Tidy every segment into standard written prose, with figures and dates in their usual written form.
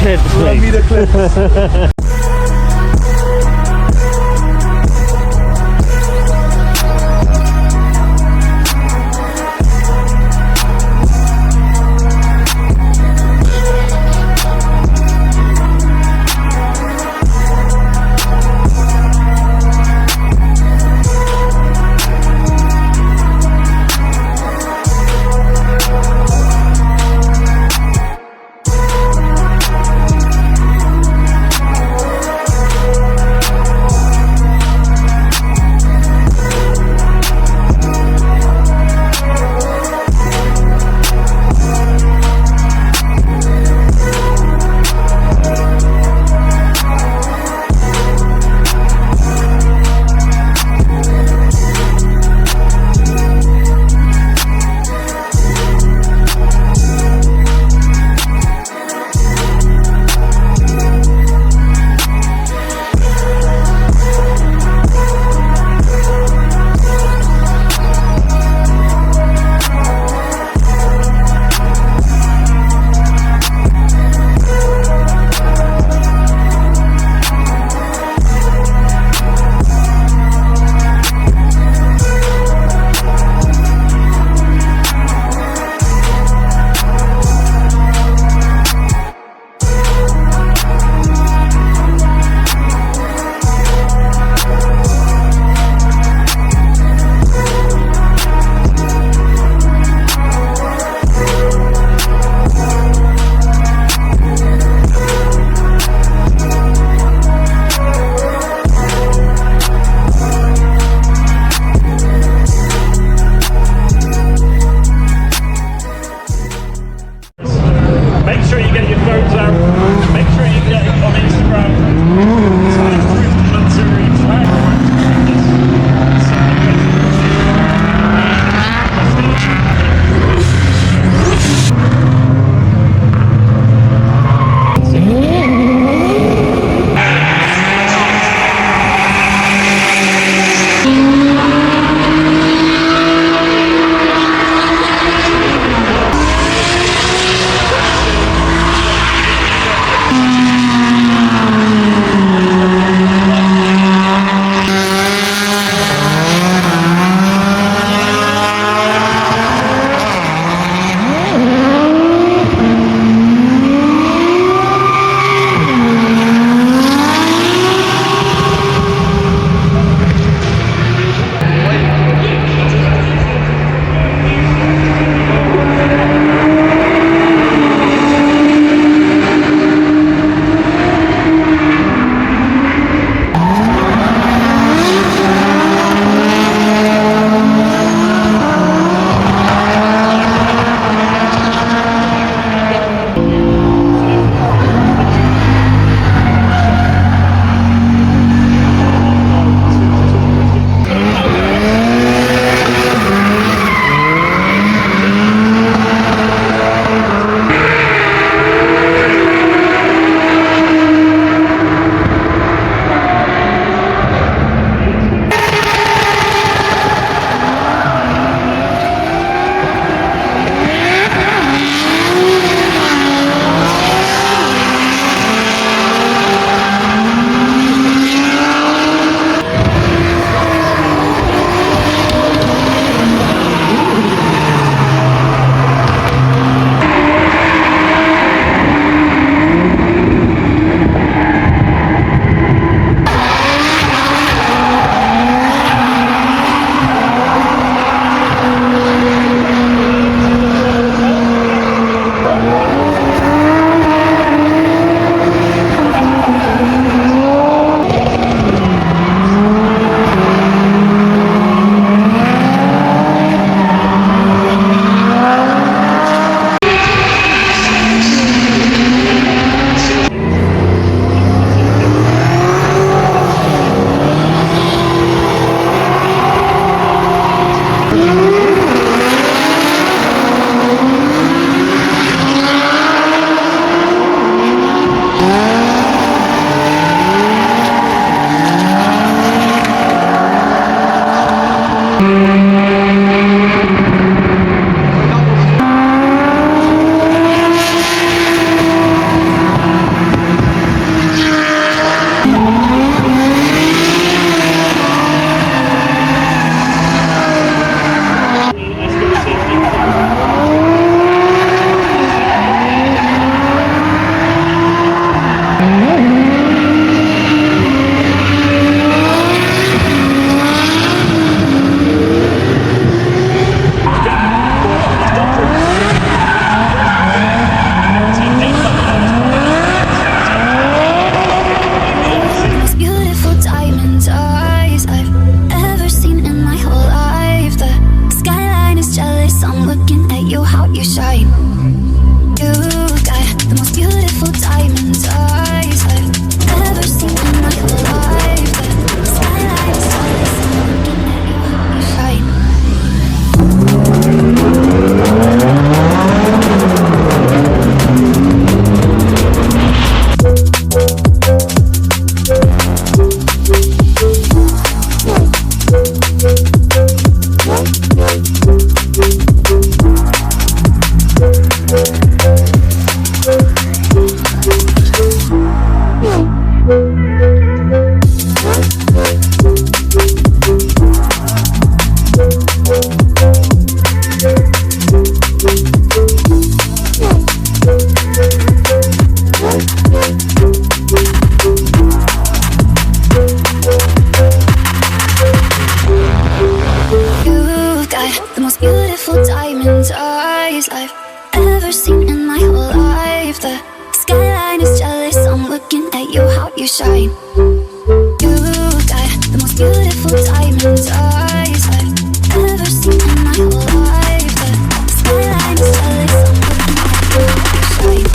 cleared the Run me place. the clips. eyes I've ever seen in my whole life. The skyline is jealous, I'm looking at you, how you shine. You got the most beautiful diamond eyes I've ever seen in my whole life. The skyline is jealous, I'm looking at you, how you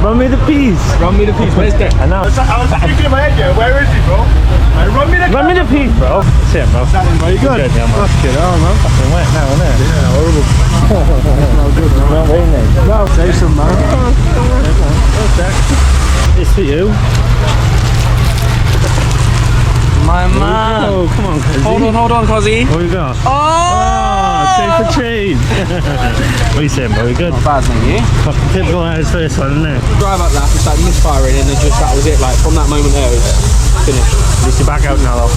Run me the piece. Run me the piece. Where's that? I know. I was thinking in my head, yeah. Where is he, bro? Like, run me the piece, bro. That's it, bro. Bro, you good? Yeah, man. Fuck it, man. Fucking wet now, isn't it? Yeah, horrible. Not good, man. Not really, mate. No, say some, man. It's for you. My man. Oh, come on, Cozzy. Hold on, Cozzy. What we got? Oh! Trade for trade. What are you saying, bro? We good? Not bad, mate, you? Fucking typical as first one, isn't it? Drive up that, just like misfiring, and then just that was it. Like from that moment there, it was finished. At least you're back out now, though.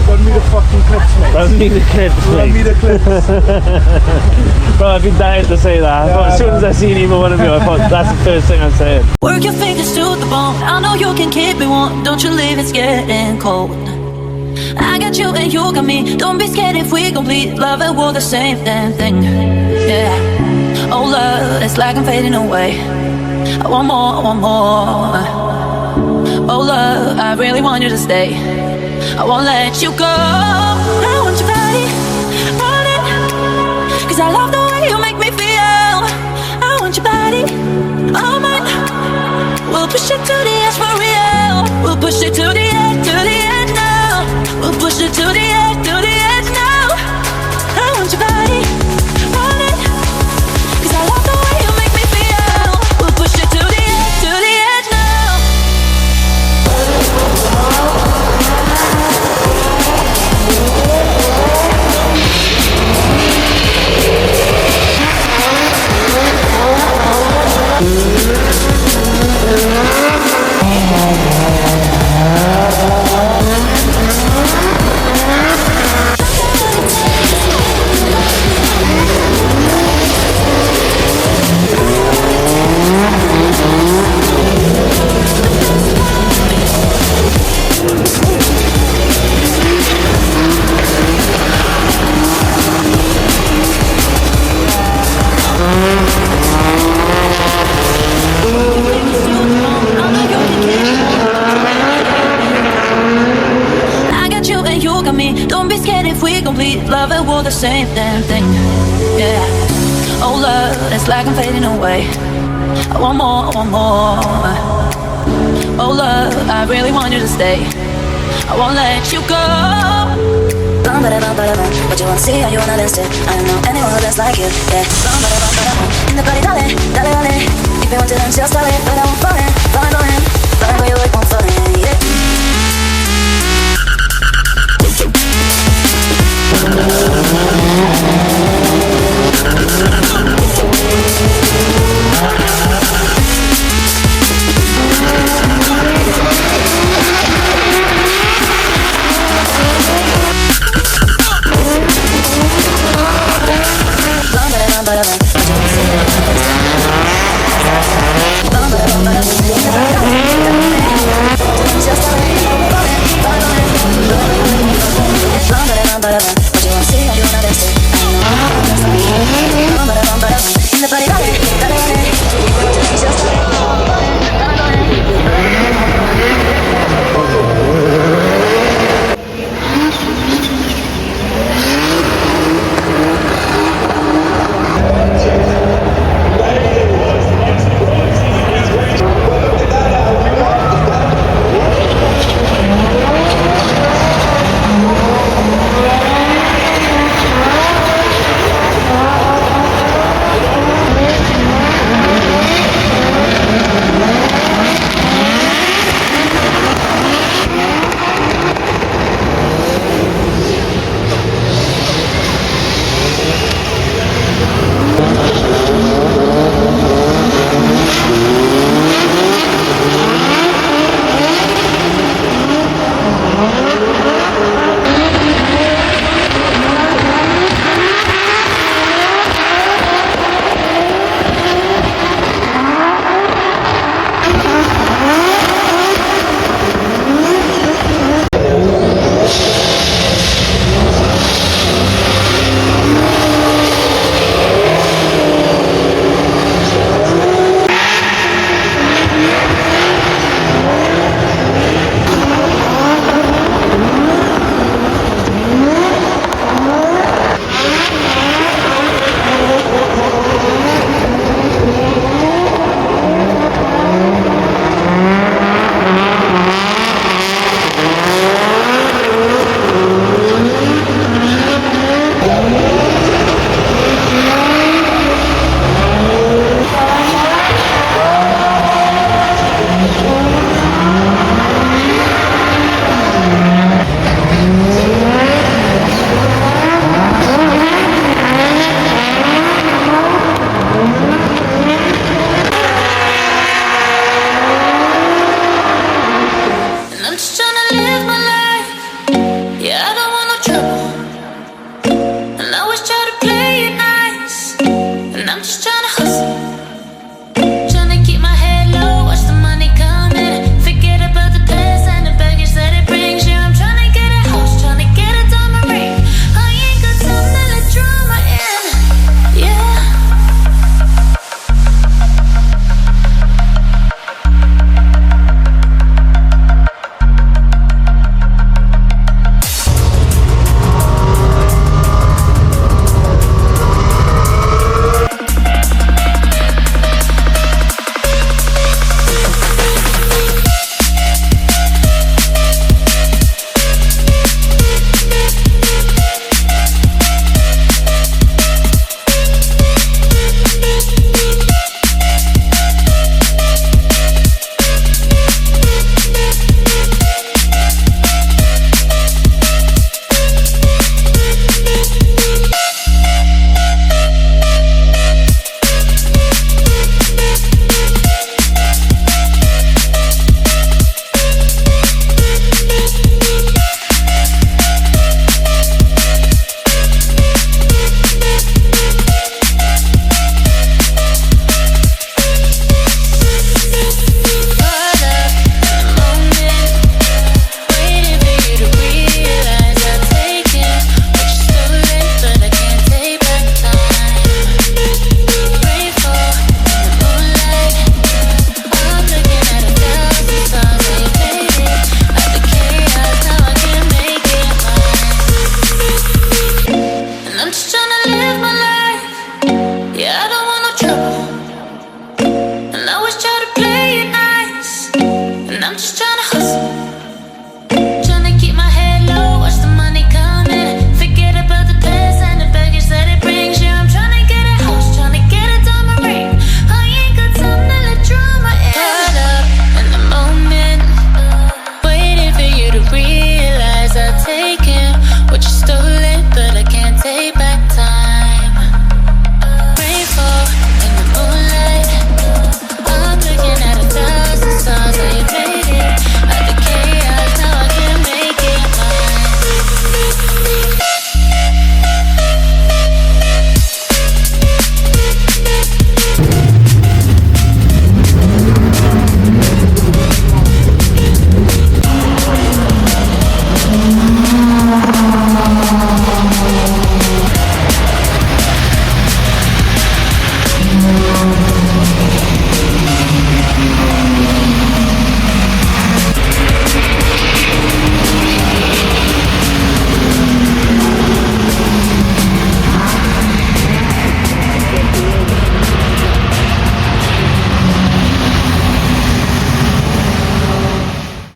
Run me the fucking clips, mate. Run me the clips, mate. Run me the clips. Bro, I've been dying to say that. I thought as soon as I seen either one of you, I thought that's the first thing I'm saying. Work your fingers to the bone. I know you can keep me warm. Don't you leave, it's getting cold. I got you and you got me. Don't be scared if we complete. Love and war the same damn thing. Yeah. Oh love, it's like I'm fading away. I want more, I want more. Oh love, I really want you to stay. I won't let you go. I want your body, want it. Cause I love the way you make me feel. I want your body, oh mine. We'll push it to the edge for real. We'll push it to the edge, now. We'll push it to the edge now. I want your body, want it. Cause I love the way you make me feel. We'll push it to the edge now. Love and war the same damn thing. Yeah. Oh love, it's like I'm fading away. I want more, I want more. Oh love, I really want you to stay. I won't let you go. But you won't see how you wanna dance it. I don't know anyone that's like you. Yeah. In the party, dale, dale, dale. If you want to dance, just dale. But I won't fall in, fall in, fall in. Fall in, but you like won't fall in.